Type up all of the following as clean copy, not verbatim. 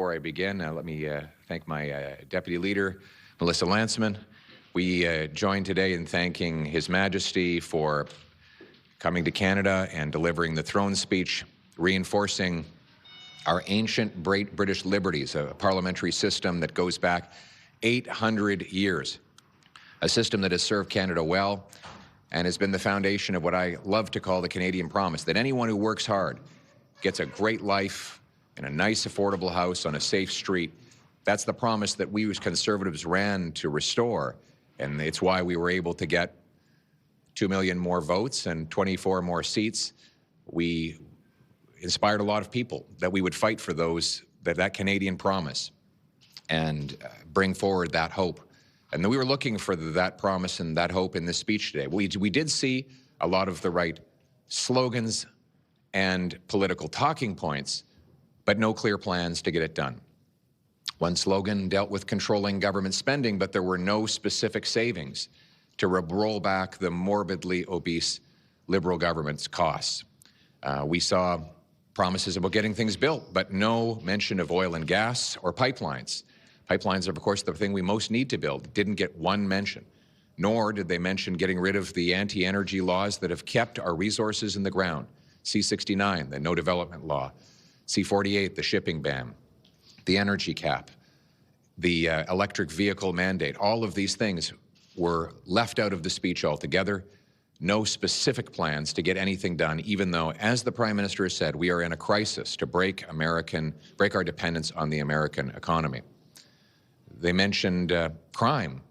before I begin, let me thank my Deputy Leader, Melissa Lanceman. We join today in thanking His Majesty for coming to Canada and delivering the throne speech, reinforcing our ancient British liberties, a parliamentary system that goes back 800 years, a system that has served Canada well and has been the foundation of what I love to call the Canadian promise, that anyone who works hard gets a great life in a nice, affordable house on a safe street. That's the promise that we as Conservatives ran to restore, and it's why we were able to get 2 million more votes and 24 more seats. We inspired a lot of people that we would fight for that Canadian promise and bring forward that hope. And we were looking for that promise and that hope in this speech today. We did see a lot of the right slogans and political talking points, but no clear plans to get it done. One slogan dealt with controlling government spending, but there were no specific savings to roll back the morbidly obese Liberal government's costs. We saw promises about getting things built, but no mention of oil and gas or pipelines. Pipelines are, of course, the thing we most need to build. Didn't get one mention, nor did they mention getting rid of the anti-energy laws that have kept our resources in the ground. C-69, the no development law, C-48, the shipping ban, the energy cap, the electric vehicle mandate. All of these things were left out of the speech altogether. No specific plans to get anything done, even though, as the Prime Minister has said, we are in a crisis to break our dependence on the American economy. They mentioned crime,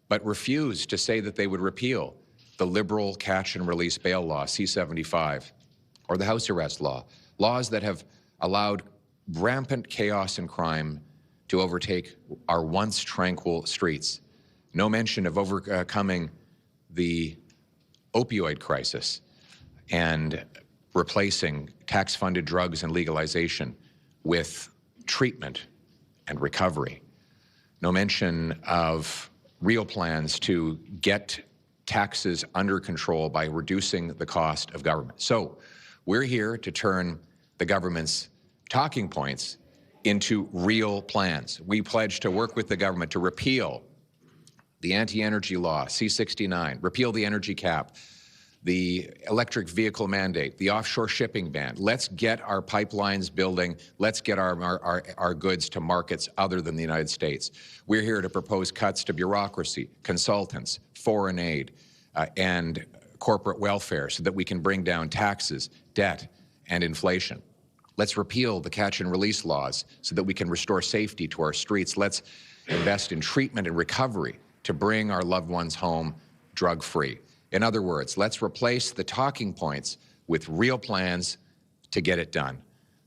but refused to say that they would repeal the Liberal catch and release bail law, C-75, or the house arrest law, laws that have allowed rampant chaos and crime to overtake our once tranquil streets. No mention of overcoming the opioid crisis and replacing tax-funded drugs and legalization with treatment and recovery. No mention of real plans to get taxes under control by reducing the cost of government. So we're here to turn the government's talking points into real plans. We pledge to work with the government to repeal the anti-energy law, C-69, repeal the energy cap, the electric vehicle mandate, the offshore shipping ban. Let's get our pipelines building. Let's get our goods to markets other than the United States. We're here to propose cuts to bureaucracy, consultants, foreign aid, and corporate welfare so that we can bring down taxes, debt, and inflation. Let's repeal the catch and release laws so that we can restore safety to our streets. Let's invest in treatment and recovery to bring our loved ones home drug-free. In other words, let's replace the talking points with real plans to get it done.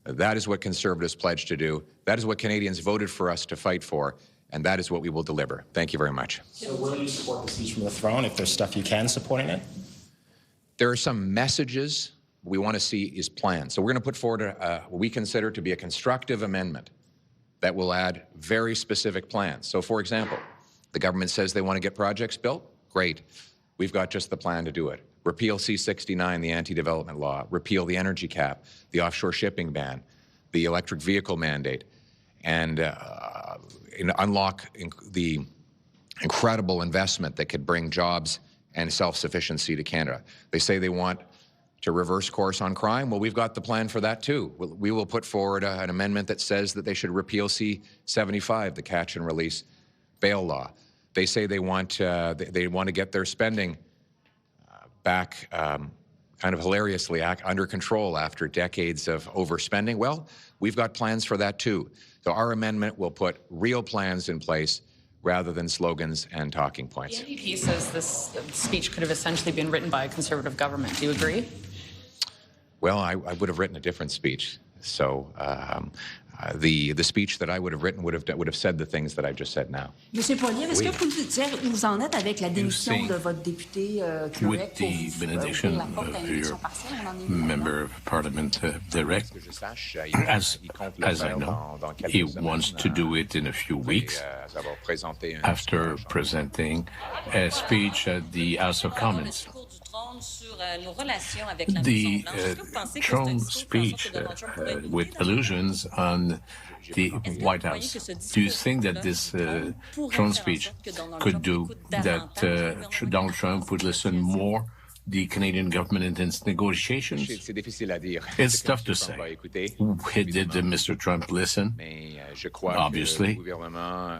That is what Conservatives pledged to do. That is what Canadians voted for us to fight for, and that is what we will deliver. Thank you very much. So will you support the speech from the throne if there's stuff you can support in it? There are some messages we want to see is plans. So we're going to put forward what we consider to be a constructive amendment that will add very specific plans. So, for example, the government says they want to get projects built. Great. We've got just the plan to do it. Repeal C-69, the anti-development law. Repeal the energy cap, the offshore shipping ban, the electric vehicle mandate, and unlock the incredible investment that could bring jobs and self-sufficiency to Canada. They say they want to reverse course on crime. Well, we've got the plan for that too. We will put forward an amendment that says that they should repeal C-75, the catch and release bail law. They say they want to get their spending back kind of hilariously under control after decades of overspending. Well, we've got plans for that too. So our amendment will put real plans in place rather than slogans and talking points. The NDP says this speech could have essentially been written by a Conservative government. Do you agree? Well, I would have written a different speech. So the speech that I would have written would have said the things that I've just said now. Monsieur Poilievre, est-ce que vous pouvez dire où vous en êtes avec la démission de votre député with the benediction of your member of parliament direct? As I know, he wants to do it in a few weeks after presenting a speech at the House of Commons. The Trump speech with allusions on the White House. Do you think that this Trump speech could do that Donald Trump would listen more the Canadian government in its negotiations? It's tough to say. Did Mr. Trump listen? Obviously.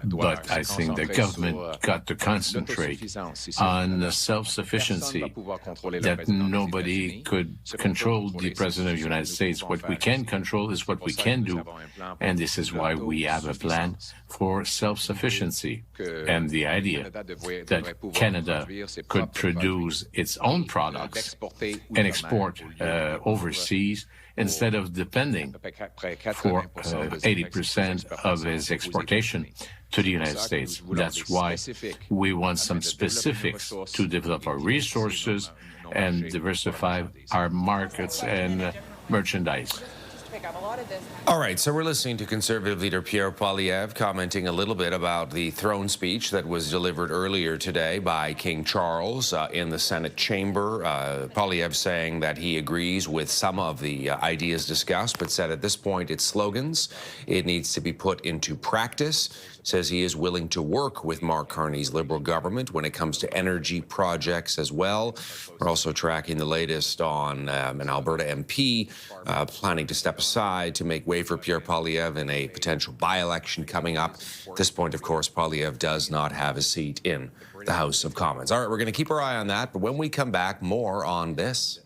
But I think the government got to concentrate on self-sufficiency, that nobody could control the President of the United States. What we can control is what we can do. And this is why we have a plan for self-sufficiency. And the idea that Canada could produce its own products and export overseas instead of depending for 80% of its exportation to the United States. That's why we want some specifics to develop our resources and diversify our markets and merchandise. All right, so we're listening to Conservative leader Pierre Poilievre commenting a little bit about the throne speech that was delivered earlier today by King Charles in the Senate chamber. Poilievre saying that he agrees with some of the ideas discussed, but said at this point it's slogans. It needs to be put into practice. Says he is willing to work with Mark Carney's Liberal government when it comes to energy projects as well. We're also tracking the latest on an Alberta MP planning to step aside to make way for Pierre Poilievre in a potential by-election coming up. At this point, of course, Poilievre does not have a seat in the House of Commons. All right, we're going to keep our eye on that, but when we come back, more on this.